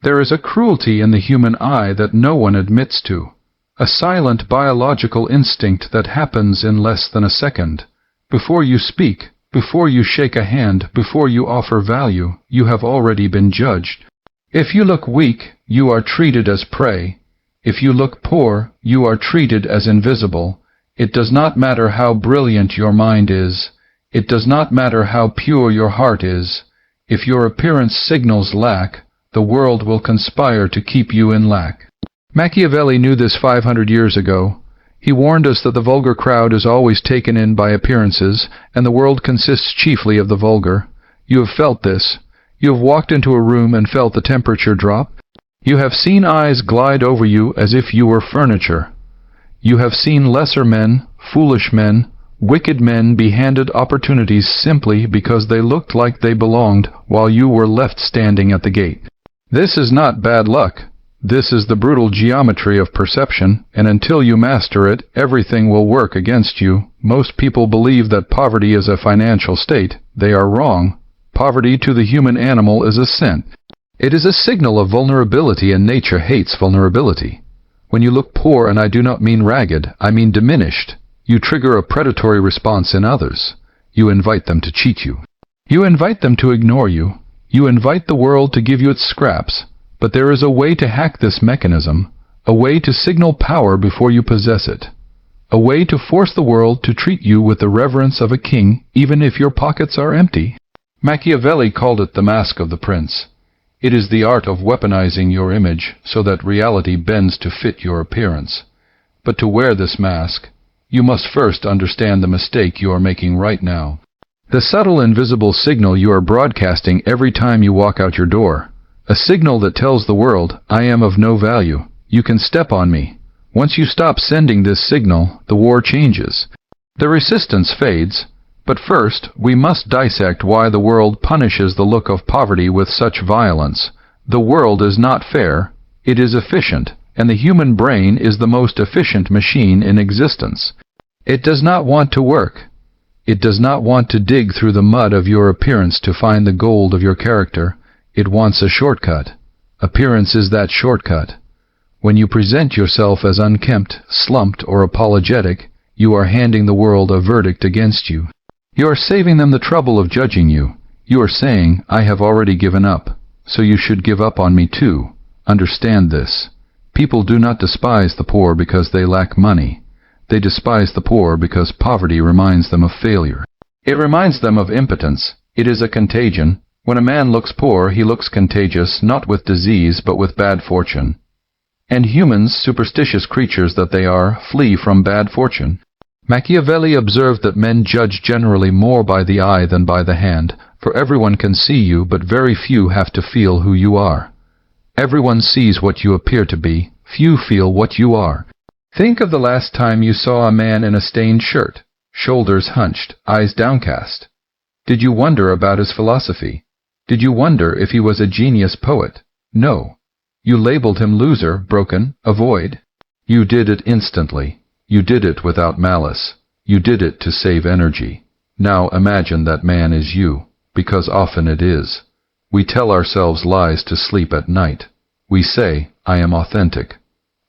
There is a cruelty in the human eye that no one admits to, a silent biological instinct that happens in less than a second. Before you speak, before you shake a hand, before you offer value, you have already been judged. If you look weak, you are treated as prey. If you look poor, you are treated as invisible. It does not matter how brilliant your mind is. It does not matter how pure your heart is. If your appearance signals lack, the world will conspire to keep you in lack. Machiavelli knew this 500 years ago. He warned us that the vulgar crowd is always taken in by appearances, and the world consists chiefly of the vulgar. You have felt this. You have walked into a room and felt the temperature drop. You have seen eyes glide over you as if you were furniture. You have seen lesser men, foolish men, wicked men be handed opportunities simply because they looked like they belonged while you were left standing at the gate. This is not bad luck. This is the brutal geometry of perception, and until you master it, everything will work against you. Most people believe that poverty is a financial state. They are wrong. Poverty to the human animal is a sin. It is a signal of vulnerability, and nature hates vulnerability. When you look poor, and I do not mean ragged, I mean diminished, you trigger a predatory response in others. You invite them to cheat you. You invite them to ignore you. You invite the world to give you its scraps. But there is a way to hack this mechanism, a way to signal power before you possess it, a way to force the world to treat you with the reverence of a king even if your pockets are empty. Machiavelli called it the mask of the prince. It is the art of weaponizing your image so that reality bends to fit your appearance. But to wear this mask, you must first understand the mistake you are making right now. The subtle invisible signal you are broadcasting every time you walk out your door. A signal that tells the world, I am of no value. You can step on me. Once you stop sending this signal, the war changes. The resistance fades. But first, we must dissect why the world punishes the look of poverty with such violence. The world is not fair. It is efficient, and the human brain is the most efficient machine in existence. It does not want to work. It does not want to dig through the mud of your appearance to find the gold of your character. It wants a shortcut. Appearance is that shortcut. When you present yourself as unkempt, slumped, or apologetic, you are handing the world a verdict against you. You are saving them the trouble of judging you. You are saying, I have already given up, so you should give up on me too. Understand this. People do not despise the poor because they lack money. They despise the poor because poverty reminds them of failure. It reminds them of impotence. It is a contagion. When a man looks poor, he looks contagious, not with disease, but with bad fortune. And humans, superstitious creatures that they are, flee from bad fortune. Machiavelli observed that men judge generally more by the eye than by the hand, for everyone can see you, but very few have to feel who you are. Everyone sees what you appear to be, few feel what you are. Think of the last time you saw a man in a stained shirt, shoulders hunched, eyes downcast. Did you wonder about his philosophy? Did you wonder if he was a genius poet? No. You labeled him loser, broken, a void. You did it instantly. You did it without malice. You did it to save energy. Now imagine that man is you, because often it is. We tell ourselves lies to sleep at night. We say, I am authentic.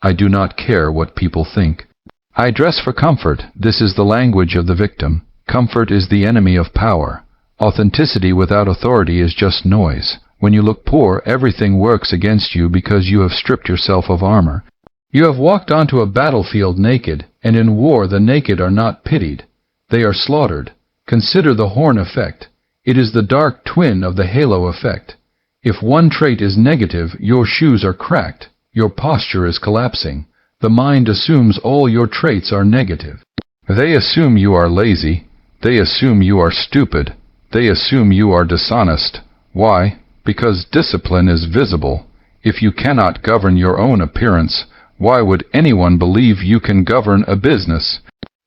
I do not care what people think. I dress for comfort. This is the language of the victim. Comfort is the enemy of power. Authenticity without authority is just noise. When you look poor, everything works against you because you have stripped yourself of armor. You have walked onto a battlefield naked, and in war the naked are not pitied. They are slaughtered. Consider the horn effect. It is the dark twin of the halo effect. If one trait is negative, your shoes are cracked. Your posture is collapsing. The mind assumes all your traits are negative. They assume you are lazy. They assume you are stupid. They assume you are dishonest. Why? Because discipline is visible. If you cannot govern your own appearance, why would anyone believe you can govern a business?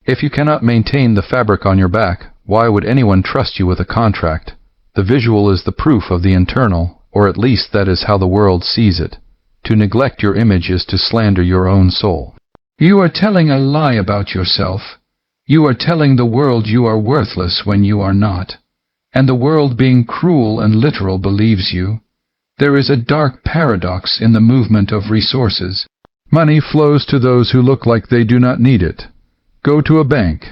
If you cannot maintain the fabric on your back, why would anyone trust you with a contract? The visual is the proof of the internal, or at least that is how the world sees it. To neglect your image is to slander your own soul. You are telling a lie about yourself. You are telling the world you are worthless when you are not. And the world, being cruel and literal, believes you. There is a dark paradox in the movement of resources. Money flows to those who look like they do not need it. Go to a bank.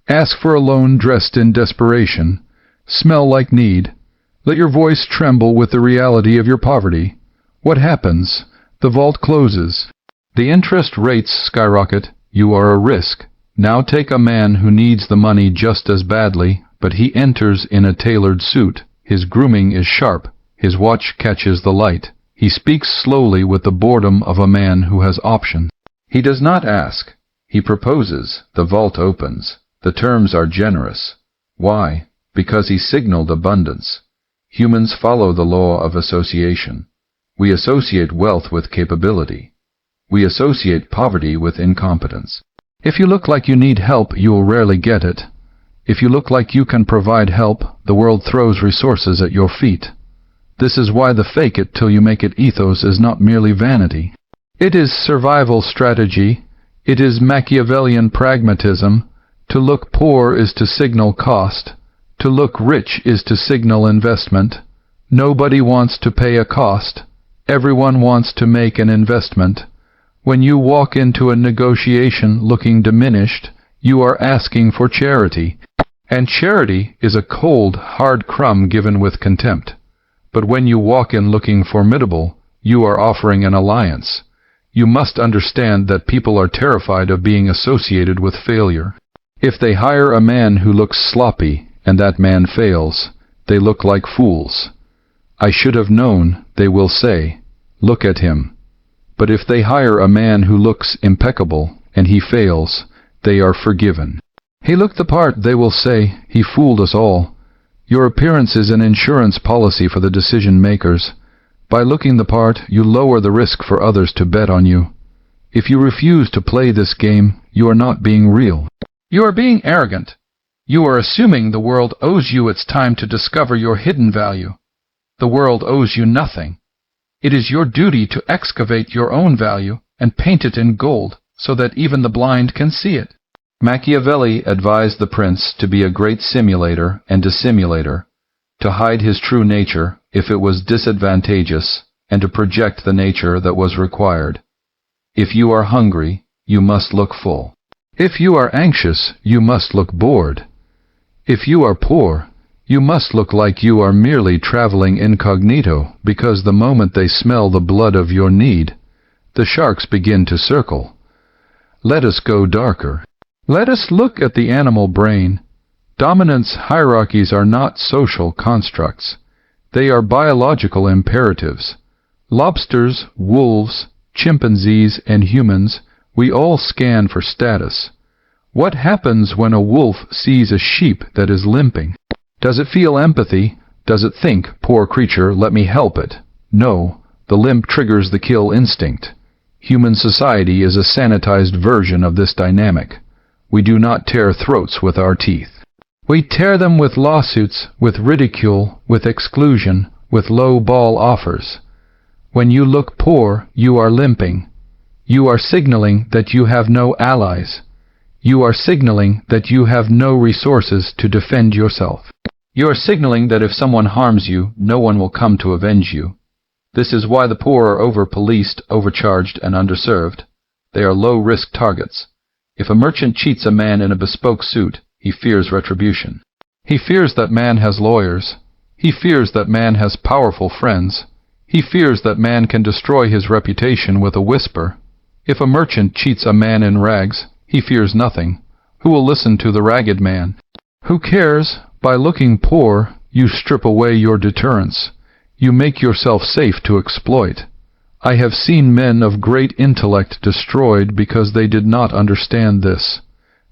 Ask for a loan dressed in desperation. Smell like need. Let your voice tremble with the reality of your poverty. What happens? The vault closes. The interest rates skyrocket. You are a risk. Now take a man who needs the money just as badly, but he enters in a tailored suit. His grooming is sharp. His watch catches the light. He speaks slowly with the boredom of a man who has options. He does not ask. He proposes. The vault opens. The terms are generous. Why? Because he signaled abundance. Humans follow the law of association. We associate wealth with capability. We associate poverty with incompetence. If you look like you need help, you will rarely get it. If you look like you can provide help, the world throws resources at your feet. This is why the fake it till you make it ethos is not merely vanity. It is survival strategy. It is Machiavellian pragmatism. To look poor is to signal cost. To look rich is to signal investment. Nobody wants to pay a cost. Everyone wants to make an investment. When you walk into a negotiation looking diminished, you are asking for charity. And charity is a cold, hard crumb given with contempt. But when you walk in looking formidable, you are offering an alliance. You must understand that people are terrified of being associated with failure. If they hire a man who looks sloppy and that man fails, they look like fools. I should have known, they will say. Look at him. But if they hire a man who looks impeccable and he fails, they are forgiven. He looked the part, they will say. He fooled us all. Your appearance is an insurance policy for the decision makers. By looking the part, you lower the risk for others to bet on you. If you refuse to play this game, you are not being real. You are being arrogant. You are assuming the world owes you its time to discover your hidden value. The world owes you nothing. It is your duty to excavate your own value and paint it in gold so that even the blind can see it. Machiavelli advised the prince to be a great simulator and dissimulator, to hide his true nature if it was disadvantageous, and to project the nature that was required. If you are hungry, you must look full. If you are anxious, you must look bored. If you are poor, you must look like you are merely traveling incognito, because the moment they smell the blood of your need, the sharks begin to circle. Let us go darker. Let us look at the animal brain. Dominance hierarchies are not social constructs. They are biological imperatives. Lobsters, wolves, chimpanzees, and humans, we all scan for status. What happens when a wolf sees a sheep that is limping? Does it feel empathy? Does it think, poor creature, let me help it? No, the limp triggers the kill instinct. Human society is a sanitized version of this dynamic. We do not tear throats with our teeth. We tear them with lawsuits, with ridicule, with exclusion, with low-ball offers. When you look poor, you are limping. You are signaling that you have no allies. You are signaling that you have no resources to defend yourself. You are signaling that if someone harms you, no one will come to avenge you. This is why the poor are over-policed, overcharged, and underserved. They are low-risk targets. If a merchant cheats a man in a bespoke suit, he fears retribution. He fears that man has lawyers. He fears that man has powerful friends. He fears that man can destroy his reputation with a whisper. If a merchant cheats a man in rags, he fears nothing. Who will listen to the ragged man? Who cares? By looking poor, you strip away your deterrence. You make yourself safe to exploit. I have seen men of great intellect destroyed because they did not understand this.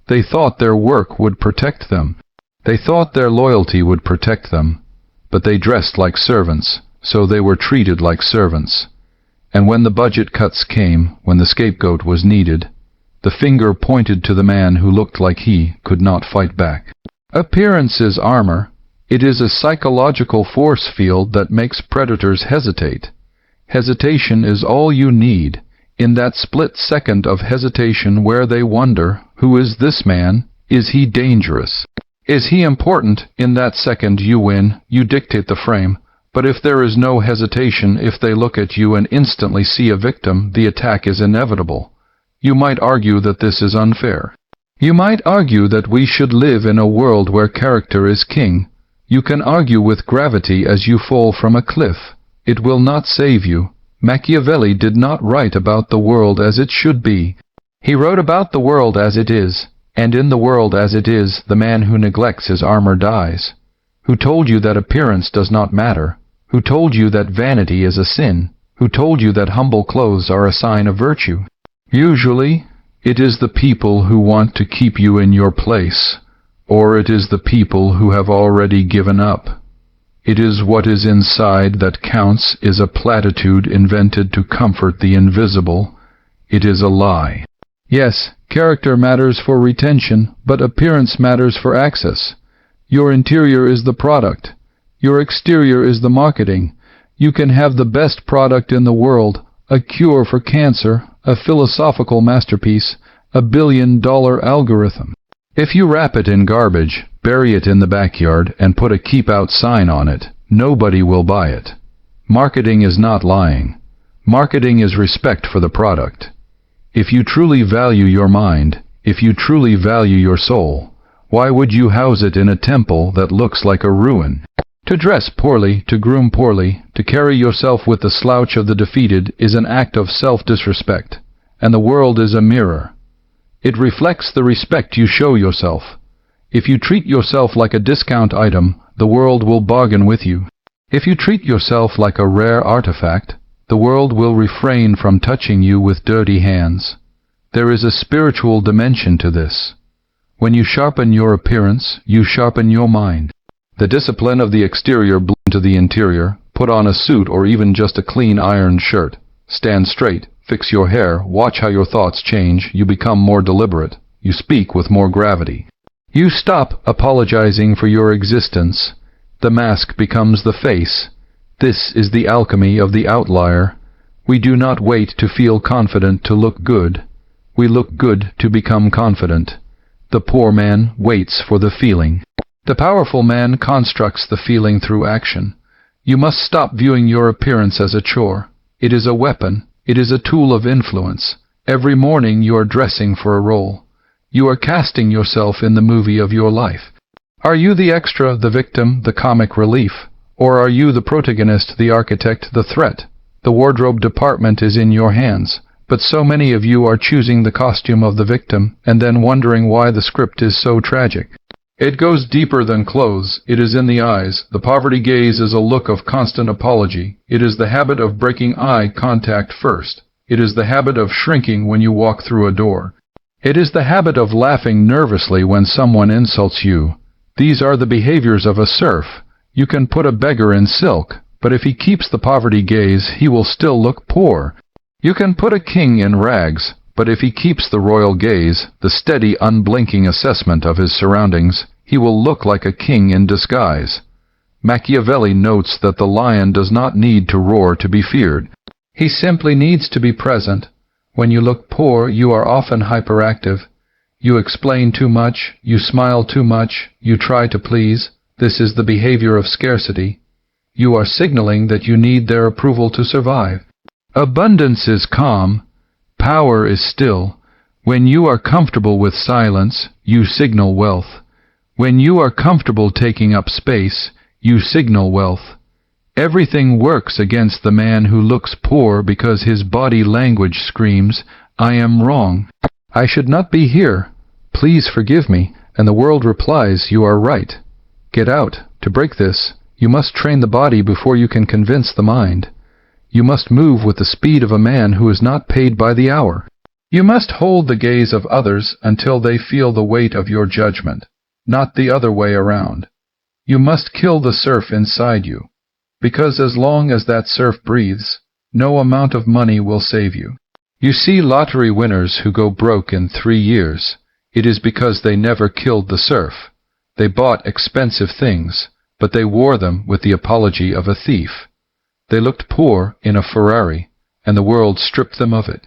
They thought their work would protect them. They thought their loyalty would protect them. But they dressed like servants, so they were treated like servants. And when the budget cuts came, when the scapegoat was needed, the finger pointed to the man who looked like he could not fight back. Appearance is armor. It is a psychological force field that makes predators hesitate. Hesitation is all you need. In that split second of hesitation where they wonder, who is this man? Is he dangerous? Is he important? In that second you win, you dictate the frame. But if there is no hesitation, if they look at you and instantly see a victim, the attack is inevitable. You might argue that this is unfair. You might argue that we should live in a world where character is king. You can argue with gravity as you fall from a cliff. It will not save you. Machiavelli did not write about the world as it should be. He wrote about the world as it is, and in the world as it is, the man who neglects his armor dies. Who told you that appearance does not matter? Who told you that vanity is a sin? Who told you that humble clothes are a sign of virtue? Usually, it is the people who want to keep you in your place, or it is the people who have already given up. It is what is inside that counts is a platitude invented to comfort the invisible. It is a lie. Yes, character matters for retention, but appearance matters for access. Your interior is the product. Your exterior is the marketing. You can have the best product in the world, a cure for cancer, a philosophical masterpiece, a billion-dollar algorithm. If you wrap it in garbage, bury it in the backyard, and put a keep out sign on it, nobody will buy it. Marketing is not lying. Marketing is respect for the product. If you truly value your mind, if you truly value your soul, why would you house it in a temple that looks like a ruin? To dress poorly, to groom poorly, to carry yourself with the slouch of the defeated is an act of self-disrespect, and the world is a mirror. It reflects the respect you show yourself. If you treat yourself like a discount item, the world will bargain with you. If you treat yourself like a rare artifact, the world will refrain from touching you with dirty hands. There is a spiritual dimension to this. When you sharpen your appearance, you sharpen your mind. The discipline of the exterior bleeds into the interior. Put on a suit or even just a clean ironed shirt. Stand straight. Fix your hair. Watch how your thoughts change. You become more deliberate. You speak with more gravity. You stop apologizing for your existence. The mask becomes the face. This is the alchemy of the outlier. We do not wait to feel confident to look good. We look good to become confident. The poor man waits for the feeling. The powerful man constructs the feeling through action. You must stop viewing your appearance as a chore. It is a weapon. It is a tool of influence. Every morning you are dressing for a role. You are casting yourself in the movie of your life. Are you the extra, the victim, the comic relief? Or are you the protagonist, the architect, the threat? The wardrobe department is in your hands. But so many of you are choosing the costume of the victim and then wondering why the script is so tragic. It goes deeper than clothes. It is in the eyes. The poverty gaze is a look of constant apology. It is the habit of breaking eye contact first. It is the habit of shrinking when you walk through a door. It is the habit of laughing nervously when someone insults you. These are the behaviors of a serf. You can put a beggar in silk, but if he keeps the poverty gaze, he will still look poor. You can put a king in rags, but if he keeps the royal gaze, the steady, unblinking assessment of his surroundings, he will look like a king in disguise. Machiavelli notes that the lion does not need to roar to be feared. He simply needs to be present. When you look poor, you are often hyperactive. You explain too much, you smile too much, you try to please. This is the behavior of scarcity. You are signaling that you need their approval to survive. Abundance is calm. Power is still. When you are comfortable with silence, you signal wealth. When you are comfortable taking up space, you signal wealth. Everything works against the man who looks poor because his body language screams, "I am wrong. I should not be here. Please forgive me." And the world replies, "You are right." Get out. To break this, you must train the body before you can convince the mind. You must move with the speed of a man who is not paid by the hour. You must hold the gaze of others until they feel the weight of your judgment, not the other way around. You must kill the serf inside you, because as long as that serf breathes, no amount of money will save you. You see lottery winners who go broke in 3 years. It is because they never killed the serf. They bought expensive things, but they wore them with the apology of a thief. They looked poor in a Ferrari, and the world stripped them of it.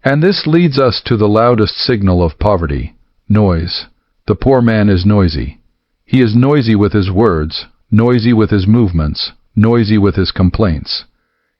And this leads us to the loudest signal of poverty: noise. The poor man is noisy. He is noisy with his words, noisy with his movements, noisy with his complaints.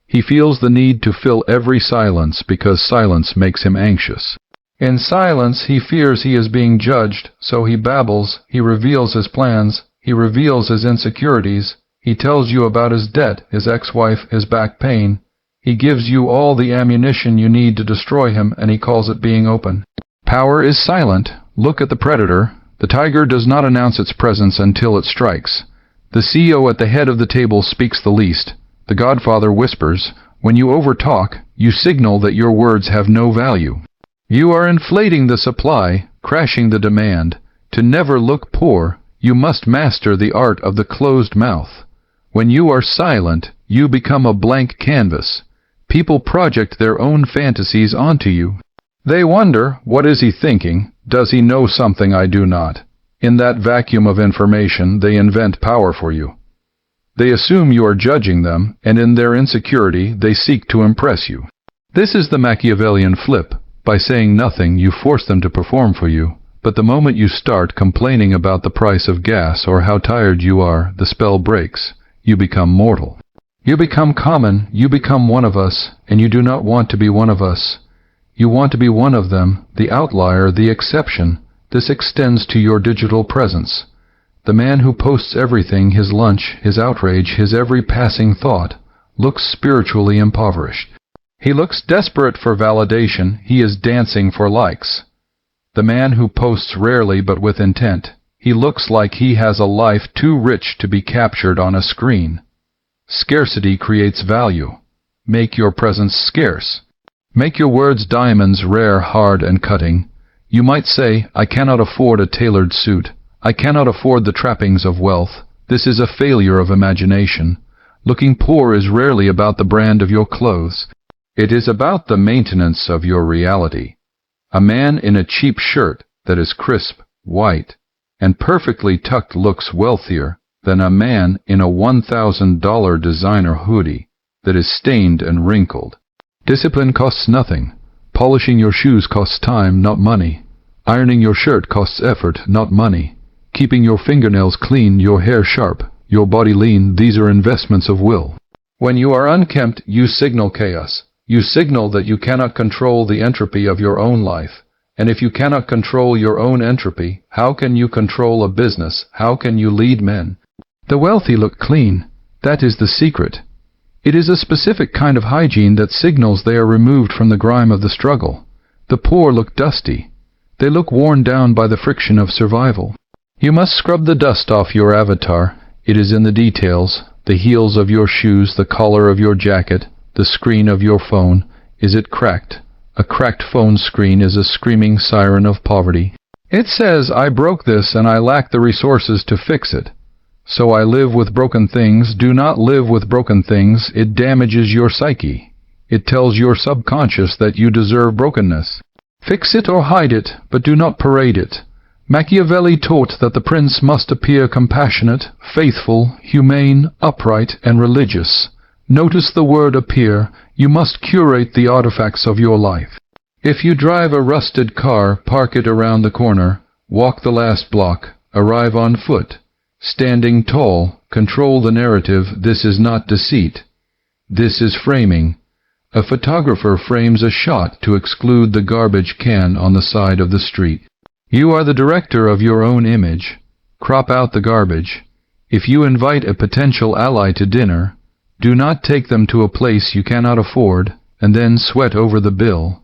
He feels the need to fill every silence because silence makes him anxious. In silence, he fears he is being judged, so he babbles, he reveals his plans, he reveals his insecurities, he tells you about his debt, his ex-wife, his back pain. He gives you all the ammunition you need to destroy him, and he calls it being open. Power is silent. Look at the predator. The tiger does not announce its presence until it strikes. The CEO at the head of the table speaks the least. The Godfather whispers. When you overtalk, you signal that your words have no value. You are inflating the supply, crashing the demand. To never look poor, you must master the art of the closed mouth. When you are silent, you become a blank canvas. People project their own fantasies onto you. They wonder, what is he thinking? Does he know something I do not? In that vacuum of information, they invent power for you. They assume you are judging them, and in their insecurity, they seek to impress you. This is the Machiavellian flip. By saying nothing, you force them to perform for you. But the moment you start complaining about the price of gas or how tired you are, the spell breaks. You become mortal. You become common, you become one of us, and you do not want to be one of us. You want to be one of them, the outlier, the exception. This extends to your digital presence. The man who posts everything, his lunch, his outrage, his every passing thought, looks spiritually impoverished. He looks desperate for validation, he is dancing for likes. The man who posts rarely but with intent, he looks like he has a life too rich to be captured on a screen. Scarcity creates value. Make your presence scarce. Make your words diamonds, rare, hard, and cutting. You might say, I cannot afford a tailored suit. I cannot afford the trappings of wealth. This is a failure of imagination. Looking poor is rarely about the brand of your clothes. It is about the maintenance of your reality. A man in a cheap shirt that is crisp, white, and perfectly tucked looks wealthier than a man in a $1,000 designer hoodie that is stained and wrinkled. Discipline costs nothing. Polishing your shoes costs time, not money. Ironing your shirt costs effort, not money. Keeping your fingernails clean, your hair sharp, your body lean, these are investments of will. When you are unkempt, you signal chaos. You signal that you cannot control the entropy of your own life. And if you cannot control your own entropy, how can you control a business? How can you lead men? The wealthy look clean. That is the secret. It is a specific kind of hygiene that signals they are removed from the grime of the struggle. The poor look dusty. They look worn down by the friction of survival. You must scrub the dust off your avatar. It is in the details, the heels of your shoes, the collar of your jacket, the screen of your phone. Is it cracked? A cracked phone screen is a screaming siren of poverty. It says, I broke this and I lack the resources to fix it. So I live with broken things. Do not live with broken things. It damages your psyche. It tells your subconscious that you deserve brokenness. Fix it or hide it, but do not parade it. Machiavelli taught that the prince must appear compassionate, faithful, humane, upright, and religious. Notice the word appear. You must curate the artifacts of your life. If you drive a rusted car, park it around the corner, walk the last block, arrive on foot. Standing tall, control the narrative. This is not deceit. This is framing. A photographer frames a shot to exclude the garbage can on the side of the street. You are the director of your own image. Crop out the garbage. If you invite a potential ally to dinner, do not take them to a place you cannot afford and then sweat over the bill.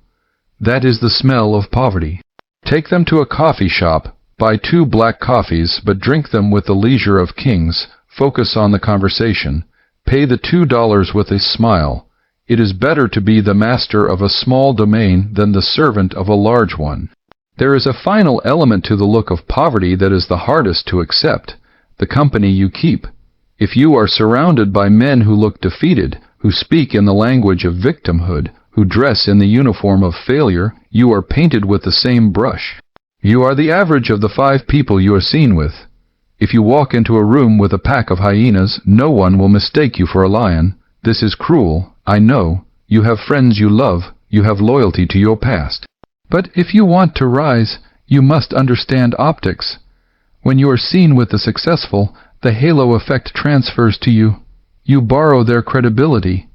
That is the smell of poverty. Take them to a coffee shop. Buy 2 black coffees, but drink them with the leisure of kings. Focus on the conversation. Pay the $2 with a smile. It is better to be the master of a small domain than the servant of a large one. There is a final element to the look of poverty that is the hardest to accept: the company you keep. If you are surrounded by men who look defeated, who speak in the language of victimhood, who dress in the uniform of failure, you are painted with the same brush. You are the average of the 5 people you are seen with. If you walk into a room with a pack of hyenas, no one will mistake you for a lion. This is cruel, I know. You have friends you love. You have loyalty to your past. But if you want to rise, you must understand optics. When you are seen with the successful, the halo effect transfers to you. You borrow their credibility.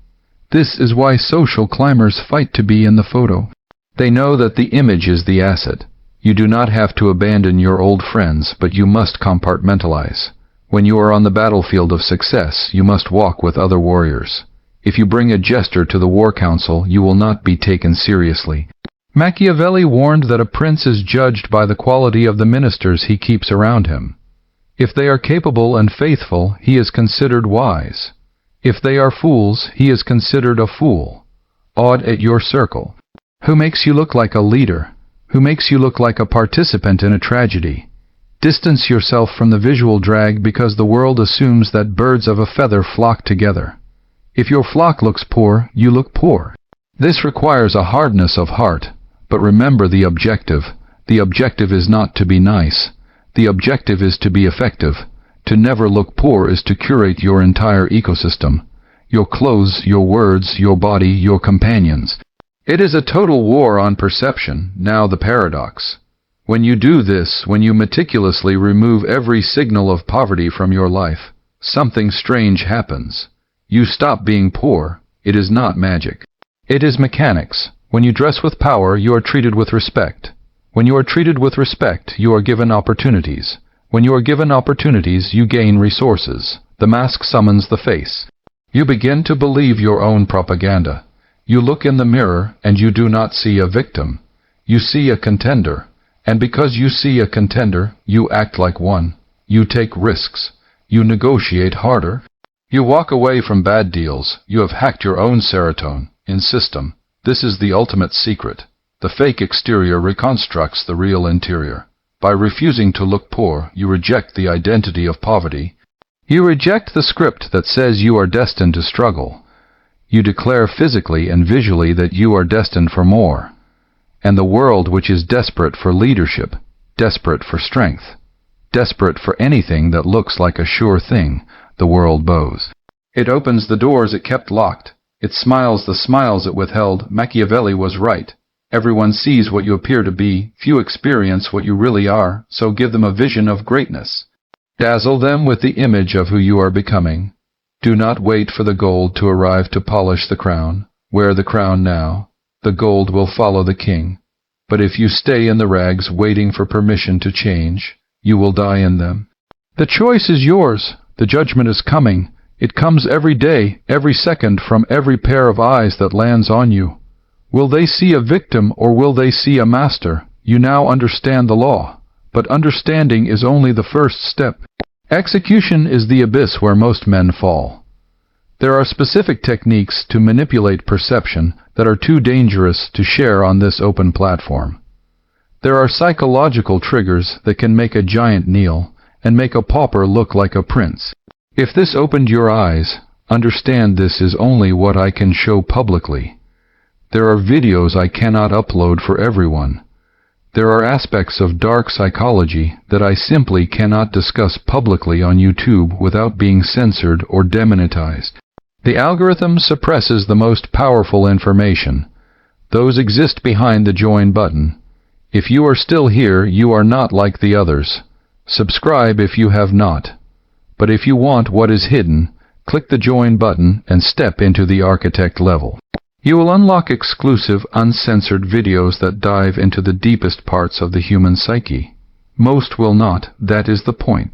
This is why social climbers fight to be in the photo. They know that the image is the asset. You do not have to abandon your old friends, but you must compartmentalize. When you are on the battlefield of success, you must walk with other warriors. If you bring a jester to the war council, you will not be taken seriously. Machiavelli warned that a prince is judged by the quality of the ministers he keeps around him. If they are capable and faithful, he is considered wise. If they are fools, he is considered a fool. Odd at your circle. Who makes you look like a leader? Who makes you look like a participant in a tragedy? Distance yourself from the visual drag because the world assumes that birds of a feather flock together. If your flock looks poor, you look poor. This requires a hardness of heart, but remember the objective. The objective is not to be nice. The objective is to be effective. To never look poor is to curate your entire ecosystem. Your clothes, your words, your body, your companions. It is a total war on perception, now the paradox. When you do this, when you meticulously remove every signal of poverty from your life, something strange happens. You stop being poor. It is not magic. It is mechanics. When you dress with power, you are treated with respect. When you are treated with respect, you are given opportunities. When you are given opportunities, you gain resources. The mask summons the face. You begin to believe your own propaganda. You look in the mirror and you do not see a victim. You see a contender. And because you see a contender, you act like one. You take risks. You negotiate harder. You walk away from bad deals. You have hacked your own serotonin in system. This is the ultimate secret. The fake exterior reconstructs the real interior. By refusing to look poor, you reject the identity of poverty. You reject the script that says you are destined to struggle. You declare physically and visually that you are destined for more. And the world, which is desperate for leadership, desperate for strength, desperate for anything that looks like a sure thing, the world bows. It opens the doors it kept locked. It smiles the smiles it withheld. Machiavelli was right. Everyone sees what you appear to be. Few experience what you really are, so give them a vision of greatness. Dazzle them with the image of who you are becoming. Do not wait for the gold to arrive to polish the crown. Wear the crown now. The gold will follow the king. But if you stay in the rags waiting for permission to change, you will die in them. The choice is yours. The judgment is coming. It comes every day, every second, from every pair of eyes that lands on you. Will they see a victim or will they see a master? You now understand the law, but understanding is only the first step. Execution is the abyss where most men fall. There are specific techniques to manipulate perception that are too dangerous to share on this open platform. There are psychological triggers that can make a giant kneel and make a pauper look like a prince. If this opened your eyes, understand this is only what I can show publicly. There are videos I cannot upload for everyone. There are aspects of dark psychology that I simply cannot discuss publicly on YouTube without being censored or demonetized. The algorithm suppresses the most powerful information. Those exist behind the join button. If you are still here, you are not like the others. Subscribe if you have not. But if you want what is hidden, click the join button and step into the architect level. You will unlock exclusive, uncensored videos that dive into the deepest parts of the human psyche. Most will not. That is the point.